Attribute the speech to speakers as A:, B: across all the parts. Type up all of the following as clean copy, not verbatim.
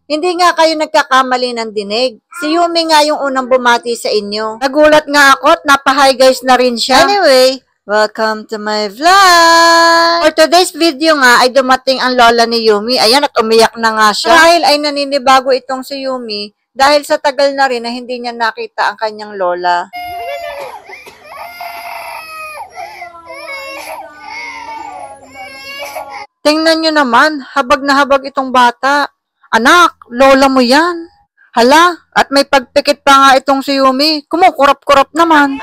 A: Hindi nga kayo nagkakamali ng dinig. Si Yumi nga yung unang bumati sa inyo. Nagulat nga ako at napahay guys na rin siya. Anyway, welcome to my vlog! For today's video nga ay dumating ang lola ni Yumi. Ayan at umiyak na nga siya. Dahil ay naninibago itong si Yumi dahil sa tagal na rin na hindi niya nakita ang kanyang lola. Tingnan nyo naman, habag na habag itong bata. Anak, lola mo yan. Hala, at may pagpikit pa nga itong si Yumi. Kumukurap-kurap naman.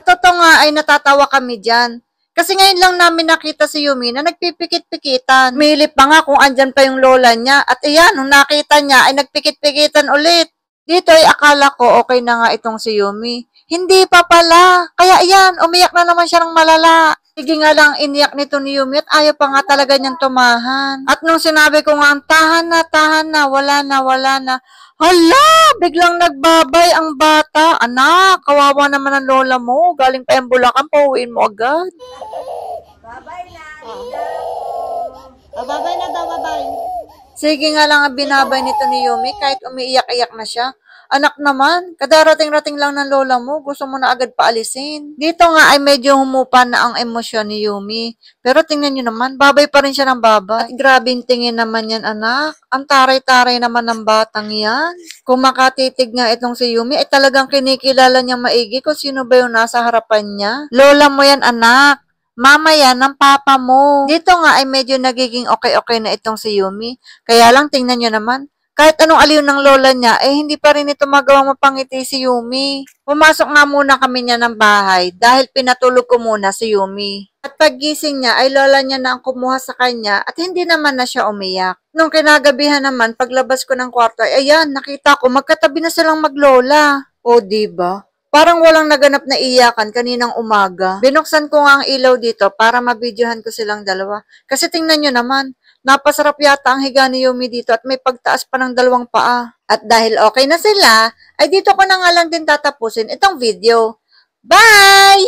A: Totoo nga ay natatawa kami dyan. Kasi ngayon lang namin nakita si Yumi na nagpipikit-pikitan. Milip pa nga kung andyan pa yung lola niya. At iyan, nung nakita niya ay nagpikit-pikitan ulit. Dito ay akala ko okay na nga itong si Yumi. Hindi pa pala. Kaya iyan, umiyak na naman siya ng malala. Sige nga lang iniyak nito ni Yumi at ayaw pa nga talaga niyang tumahan. At nung sinabi ko nga, tahan na, wala na. Hala, biglang nagbabay ang bata. Anak, kawawa naman ang lola mo. Galing pa yung Bulacan, pauwiin mo agad.
B: Babay na,
A: Babay na daw, babay. Sige nga lang ang binabay nito ni Yumi kahit umiiyak-iyak na siya. Anak naman, kadarating-rating lang ng lola mo, gusto mo na agad paalisin. Dito nga ay medyo humupa na ang emosyon ni Yumi. Pero tingnan nyo naman, babay pa rin siya ng babay. At grabing tingin naman yan, anak. Ang taray-taray naman ng batang yan. Kung makatitig nga itong si Yumi, ay talagang kinikilala niya maigi kung sino ba yung nasa harapan niya. Lola mo yan, anak. Mama yan ng papa mo. Dito nga ay medyo nagiging okay-okay na itong si Yumi. Kaya lang tingnan nyo naman, kahit anong aliw ng lola niya, hindi pa rin ito magawang mapangiti si Yumi. Pumasok nga muna kami niya ng bahay dahil pinatulog ko muna si Yumi. At paggising niya ay lola niya na ang kumuha sa kanya at hindi naman na siya umiyak. Nung kinagabihan naman, paglabas ko ng kwarto, ay ayan, nakita ko magkatabi na silang maglola. O diba? Parang walang naganap na iyakan kaninang umaga. Binuksan ko nga ang ilaw dito para mabidyohan ko silang dalawa. Kasi tingnan nyo naman, napasarap yata ang higa ni Yumi dito at may pagtaas pa ng dalawang paa. At dahil okay na sila, ay dito ko na nga lang din tatapusin itong video. Bye!